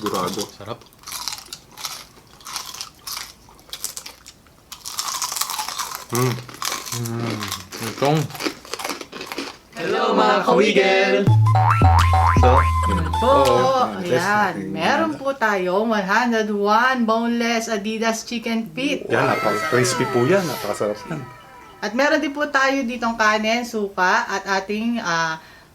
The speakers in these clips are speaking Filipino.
Gurado. Sarap. Itong. Hello mga kawigel! So, Po, yes. ayan. Meron po tayong 101 boneless Adidas chicken feet. yan, napaka-crispy po yan. Napakasarap yan. At meron din po tayo ditong kanin, suka, at ating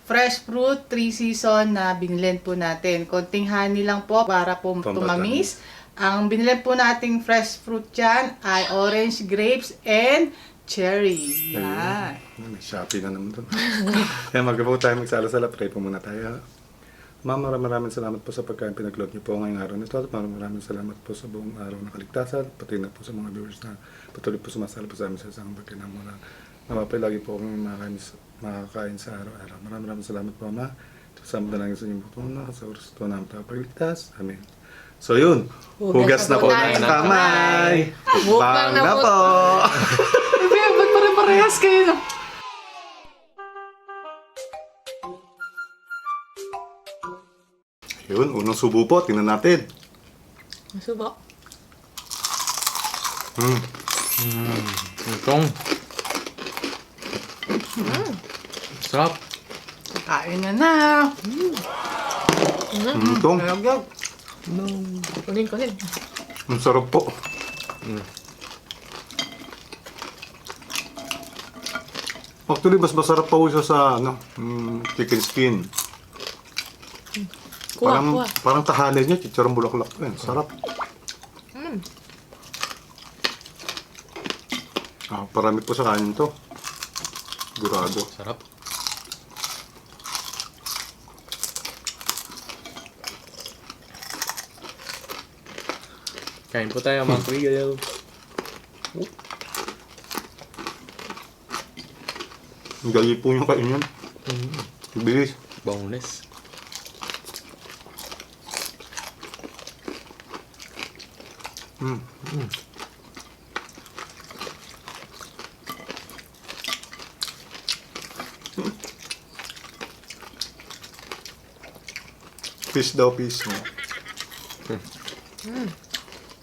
fresh fruit 3 season na binilend po natin. Konting honey lang po para po tumamis. Ang binilend po nating fresh fruit dyan ay orange, grapes, and cherry. Yan. May Shopee na naman doon. Kaya mag-po tayo magsala-sala. Pray po muna tayo. Ma'am, maraming salamat po sa pagkain pinag-load niyo po ngayong araw nito. At maraming salamat po sa buong araw na kaligtasan. Pati na po sa mga viewers na patuloy po sumasala po sa amin sa isang bagay na mula. Namapay lagi po kami makakain sa araw-araw. Maraming salamat po, Ma. Kasama na lang sa inyong putuna sa oras ito na ang pagligtas. Amen. So yun, hugas na po ng kamay. Bang na po. Ba't pare-parehas kayo? Yun, unang subo po. Tingnan natin. Masubok. Itong. Sarap. Kain na. Itong, Yog-yog. Kunin. ang sarap po. Actually, mas masarap pa po siya sa chicken skin. Kuha. Parang tahanin niya, chicharong bulaklak po yan. Sarap. Parami po sa kanin to. Gurado. Sarap. Kain po tayo mga kawigel. Ang gali po yung kainin. Bilis. Boneless. Fish daw, fish.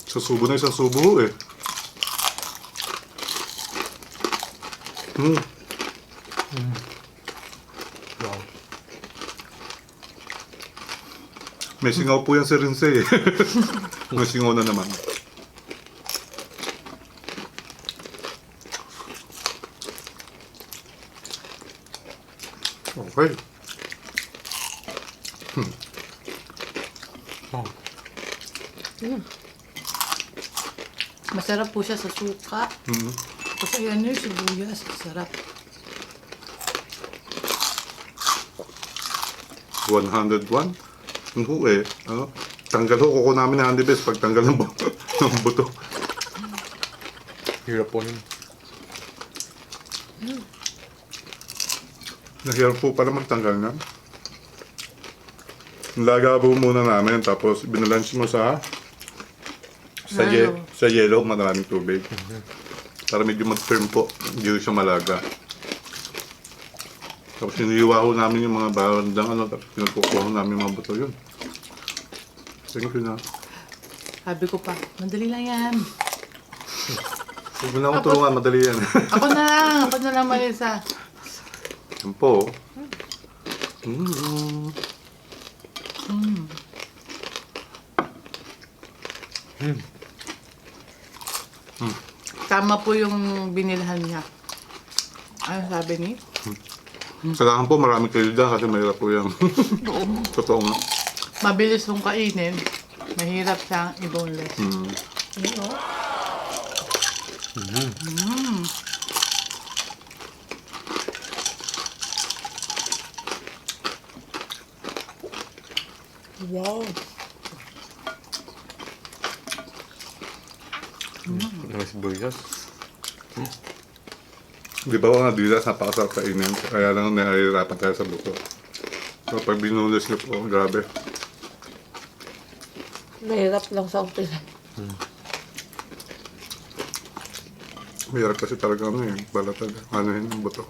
Susubo na isang subo eh. Wow. May singaw po yan si Rinsei eh. May singaw na naman. Okay. Oh. Masarap po siya sa suka. Kasi ano yung sibuyas. Sarap. 101. Ang eh. Tanggal ho, kuko namin na Andy Best pag tanggal ng buto. Hirap po yun. Nahirap po pala magtanggal na. Lagabo muna namin, tapos binalance mo sa yellow, maraming tubig. Para medyo mag-firm po, hindi siya malaga. Tapos hinihiwa ko namin yung mga bandang tapos pinagkukuha namin yung mga buto yun. Thank you na. Sabi ko pa, madali lang yan. Huwag mo na akong tulungan, madali yan. Ako na lang Marisa. Yan po. Tama po yung binilhan niya. Ano sabi ni? Kailangan po marami kayo dyan kasi mahirap po yan. Totoo nga. Mabilis mong kainin. Mahirap siyang i-boneless. Wow. May sibuyas. Di ba mga dilas napakasarap kainin? Kaya lang nahihirapan tayo sa buto. So pag binulis niyo po, grabe. Mahirap lang sa umpisa. Mahirap kasi talaga ano yun, balatan. Ano yun, ang buto.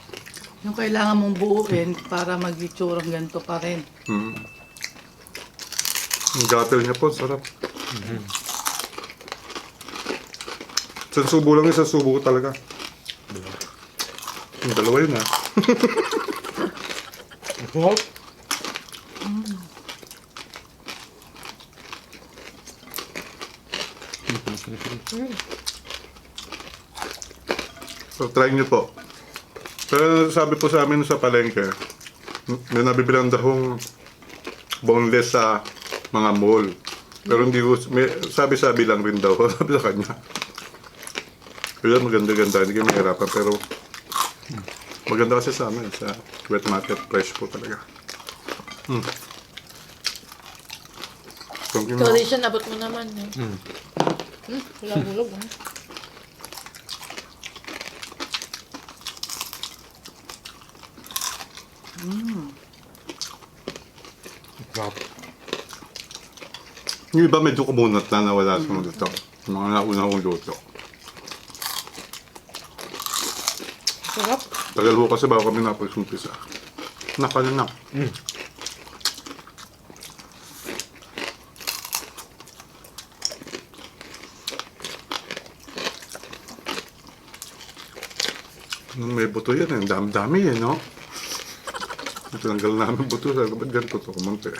Yung kailangan mong buuin para mag-itsurang ganito pa rin. Mm. Ang gatel niya po, sarap. Isang subo lang, isang subo ko talaga. Yung dalawa yun ha. Wow. So, try nyo po. Pero sabi po sa amin sa palengke, may nabibilang dahong boneless sa mga mall. Pero hindi ko, sabi-sabi lang rin daw, sabi sa kanya. Kaya maganda-ganda, hindi kayo mahirapan, pero maganda kasi sa amin, sa wet market, fresh po talaga. Thank you, Ikaw ma'am. din siya, nabot mo naman. Eh. Wala bulog. Eh. Sarap. Yung iba medyo kumunat na nawala sa mga luto. Yung mga nauna kong luto. Sarap. Tagal ko kasi bago kami napagsumpisa. Nakalanak. May buto yan eh. Dami-dami eh, no? Tinanggal namin buto. Sabi ko, ba't ganito to? Kumunti.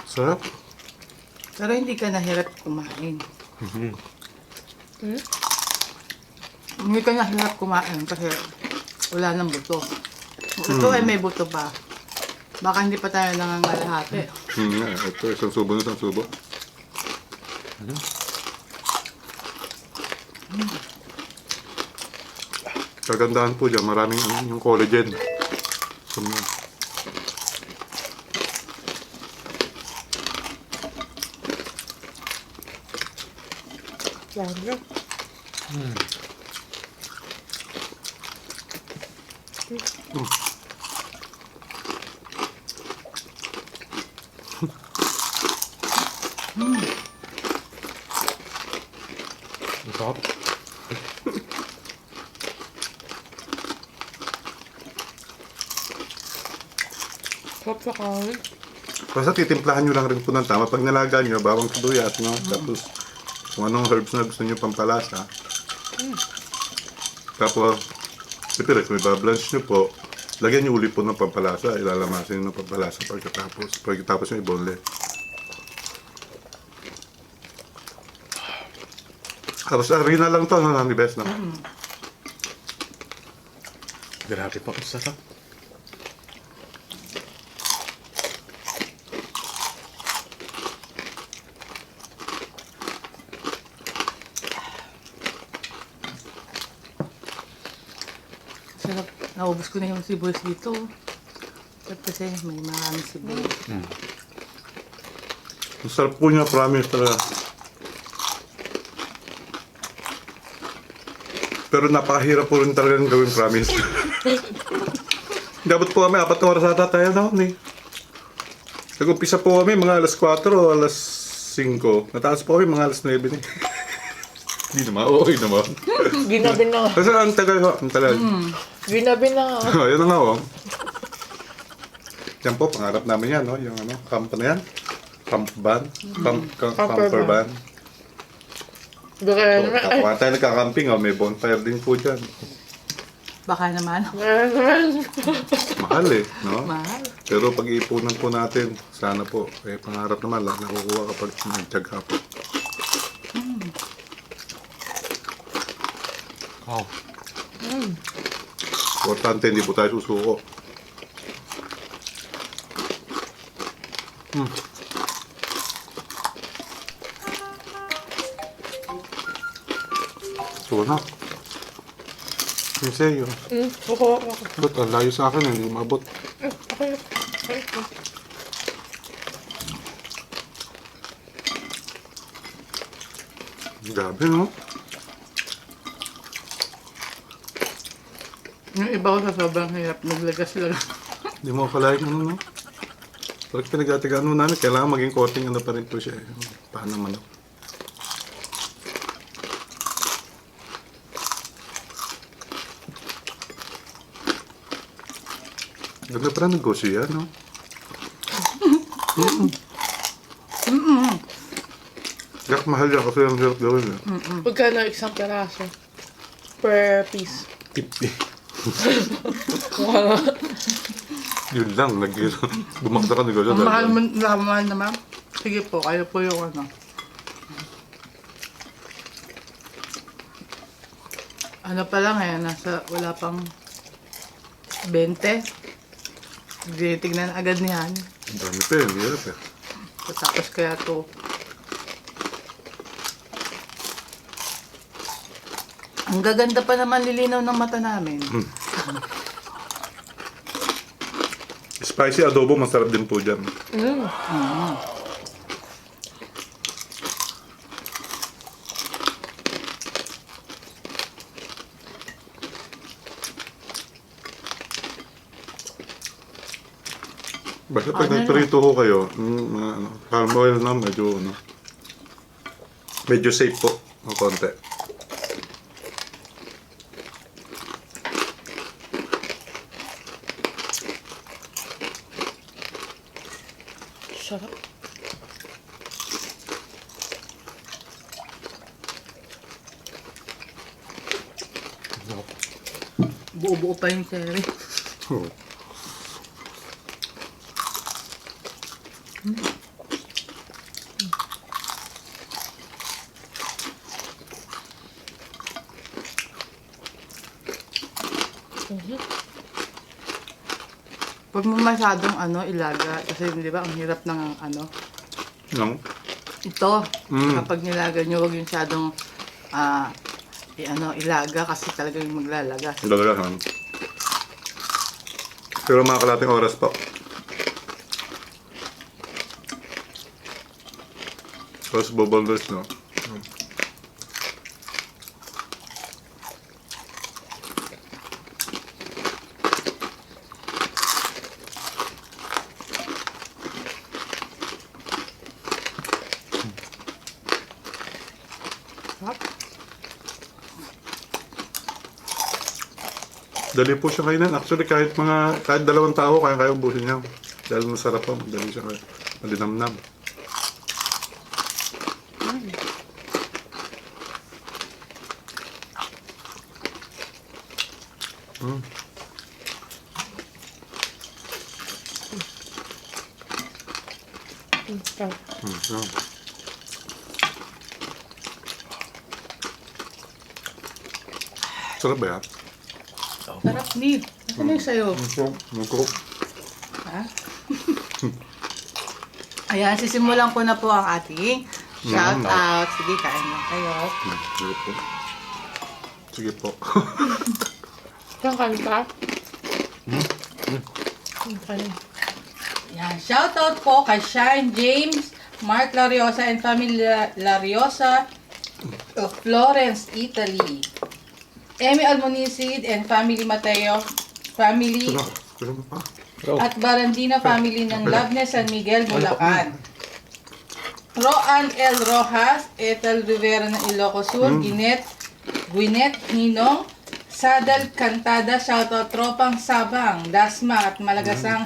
Sarap. Pero hindi ka nahirap kumain. Hindi ka nahirap kumain kasi wala nang buto. Ito ay may buto pa. Baka hindi pa tayo nangangalahati. Ito, isang subo na isang subo. Kagandahan po dyan, maraming yung collagen. So, Sarap. Ang sarap. Sarap sa kain. basta titimplahan nyo lang rin po ng tama. Pag nalaga nyo, bawang sibuyas, no? Tapos, kung anong herbs na gusto nyo pampalasa. Tapos, siyempre, kung ibablanch nyo po, lagyan nyo uli po ng pampalasa. Ilalamasin nyo ng pampalasa pagkatapos yung ibonle. Tapos, harina lang to, no? Nani best, no? Grabe pa. Ang sarap. Sarap. Naubos ko na yung sibuyas dito. At kasi may maraming sibuyas. Ang sarap po niya, promise talaga. Pero napakahirap po rin talaga ng gawin, promise. Dapat po kami, 4 na oras ata tayo na eh. Nag-umpisa po kami mga alas 4 o alas 5. Nataas po kami mga alas 9 eh. Hindi naman, okay naman. Ginabi na. Kasi ang tagal ho, ang tagal. Ginabi na. Ayun na nga oh. Yan po, pangarap namin yan, no? Yung ano, camp na yan. Camp van. Camper van. Baka So, naman. kapag tayo nagkakamping, oh, may bonfire din po dyan. Baka naman. Mahal eh, no? Mahal. Pero pag-iipunan po natin, sana po, eh, pangarap naman lang, nakukuha kapag nagtyaga po. Wow. Importante, hindi po tayo susuko. Ito na. Kasi yun. Kukuha ko. Ba't ang layo sa akin, hindi mabot. Okay. Grabe, no? Yung iba ko sa sobrang hirap, naglagas lang. Hindi mo akalain ano, no? Pag pinag-atigaan mo namin, kailangan maging coating ano pa rin po siya. Paano naman, no? Ganda pa rin negosyo yan, no? Yak, mahal yan kasi ang hirap gawin, eh. Pagkano isang peraso? Per piece. Tipi. Wala. Yun lang, bumakta ka negosyo. Ang mahal naman. Sige po, kayo po yung ano. Ano pa lang eh, wala pang 20. Hindi, tignan agad niyan. Ang dami pa, ang hirap, eh. Tapos kaya to. Ang gaganda pa naman lilinaw ng mata namin. Spicy adobo, masarap din po dyan. Basta pag nagprito ko kayo, palm oil na medyo safe po ng konti. Sarap. Buo-buo pa yung cherry. Oh. Huwag mo masyadong ilaga kasi di ba ang hirap ng Nang? ito. Mm. Kapag nilaga nyo, huwag yung masyadong ilaga kasi talagang maglalaga. Dalaga, pero mga kalating oras po. Tapos bubbles, no? Dali po siya kainan. Actually, kahit 2 tao, kaya ubusin niya. Dahil masarap po. Dali siya kaya. Malinamnam. Sarap. Yeah. Sarap ba yan? Sarap ni. Ano yung sa'yo? Magkop. Ha? Ayan, sisimulan ko na po ang ating shout out. Sige, kain na kayo. Sige po. Sige po. Saan kanta? Kanin. Yan, shout out po kay Shine James, Mark Lariosa and family Lariosa of Florence, Italy. Emmy Almonisid and family Mateo, family Sarap pa. at Barandina family ng Loveness San Miguel, Bulacan. Roan L. Rojas, Ethel Rivera ng Ilocos Sur, Gwyneth Ninong, Sadal Cantada, shoutout Tropang Sabang, Dasma at Malagasang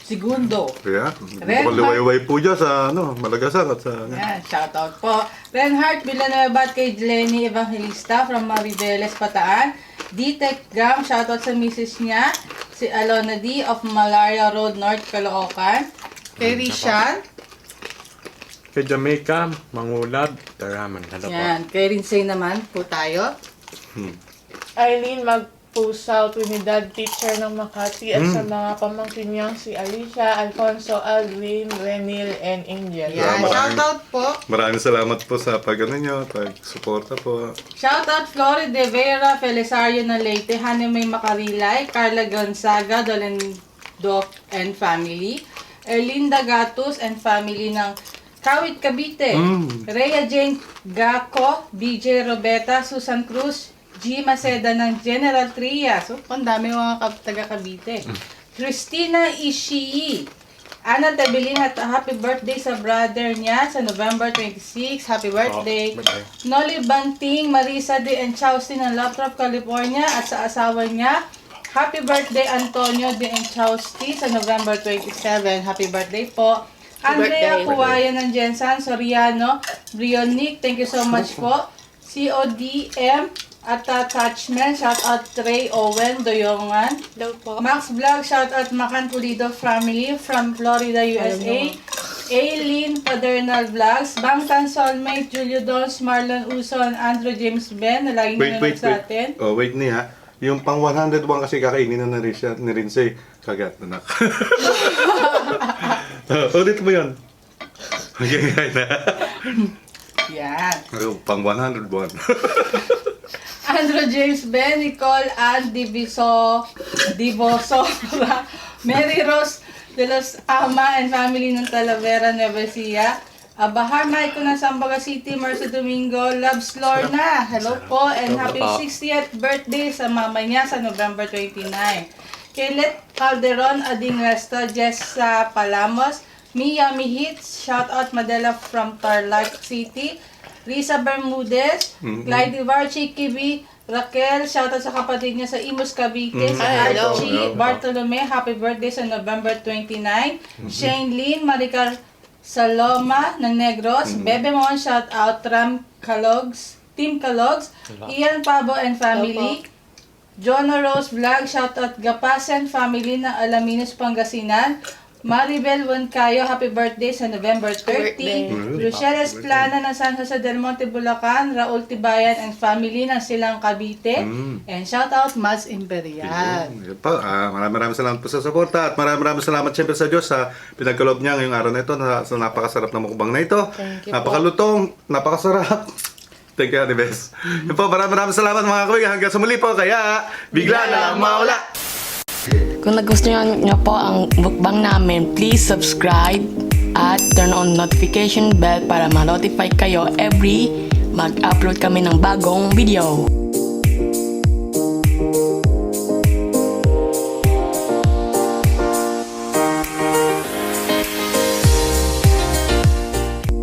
Segundo. Kaya, Red liwayway po dyan sa Malagasan at sa... Yan, shoutout po. Renhard Villanueva at kay Lenny Evangelista from Mariveles, Bataan. D-Tech Gram, shoutout sa misis niya, si Alona D of Malaria Road, North, Caloocan. Kay Rishan. Kay Jamaica, Mangulad, Daraman. Hello po. Yan, kay Rinsay naman po tayo. Eileen Magpusaw, Trinidad, teacher ng Makati, at sa mga pamangkin niyang si Alicia, Alfonso, Aldrin, Renil, and Angel. Yan, shoutout po. Maraming salamat po sa pag-suporta po. Shoutout Flore de Vera, Felisario na Leyte, Hanemay Makarilay, Carla Gonzaga, Dolendo and family, Erlinda Gatus and family ng Kawit Cavite, Rhea Jane Gaco, BJ Robeta, Susan Cruz, G. Maceda ng General Trias. So, ang dami mga taga Cavite. Christina Ishii, Ana Tabilin at happy birthday sa brother niya sa November 26. Happy birthday. Noli Banting, Marisa de Enchausti ng Lathrop, California at sa asawa niya. Happy birthday Antonio de Enchausti sa November 27. Happy birthday po. Andrea Kuwaya ng Jensan Soriano, Brionic, thank you so much po. CODM at Attachment, shout out Trey Owen Doyongan. Daw po. Max Vlog, shout out Macan Pulido family from Florida, USA. Aileen Padernal Vlogs, Bangtan Soulmate, Julio Dons, Marlon Uson, Andrew James Ben, na laging nanonood sa atin. Oh, wait niya. Yung pang 101 kasi kakainin na rin siya, ni Rinsay. Kagat na. Ulit mo yun. Okay, na. Yan. Pang 101. Andrew James Ben, Nicole Ann Diviso, Mary Rose de los Ama and family ng Talavera, Nueva Ecija. Bahar Michael ng Zamboanga City, Mercy Domingo, Loves Lorna, hello po, and happy 60th birthday sa mama niya sa November 29. Kaylet Calderon, Ading Resto, Jessa Palamos, Mia Mihits, shout out Madela from Tarlac City, Risa Bermudez, Clyde Varchi, Kibi, Raquel, shout out sa kapatid niya sa Imus Cavite, sa Hello. Archie, Bartolome, happy birthday sa November 29, Shane Lynn, Maricar Saloma ng Negros, Bebe Mon, shout out Ram Calogs, Team Calogs, Ian Pabo and family, Jonah Rose Vlog, shout out Gapasen family ng Alaminos, Pangasinan, Maribel Wancayo, happy birthday sa November 30. Rochelle Esplana ng San Jose del Monte, Bulacan. Raul Tibayan and family ng Silang Cavite. And shout out Mads Imperial. Yun po. Maraming salamat po sa suporta at maraming salamat siyempre sa Diyos sa pinagkaloob niya ngayong araw na ito sa napakasarap na mukbang na ito. Napakalutong, napakasarap. Thank you, Anibes. Yun po, maraming salamat mga kuwi. Hanggang sa muli po, kaya bigla na lang mawala. Kung nagustuhan nyo po ang mukbang namin, please subscribe at turn on notification bell para ma-notify kayo every mag-upload kami ng bagong video.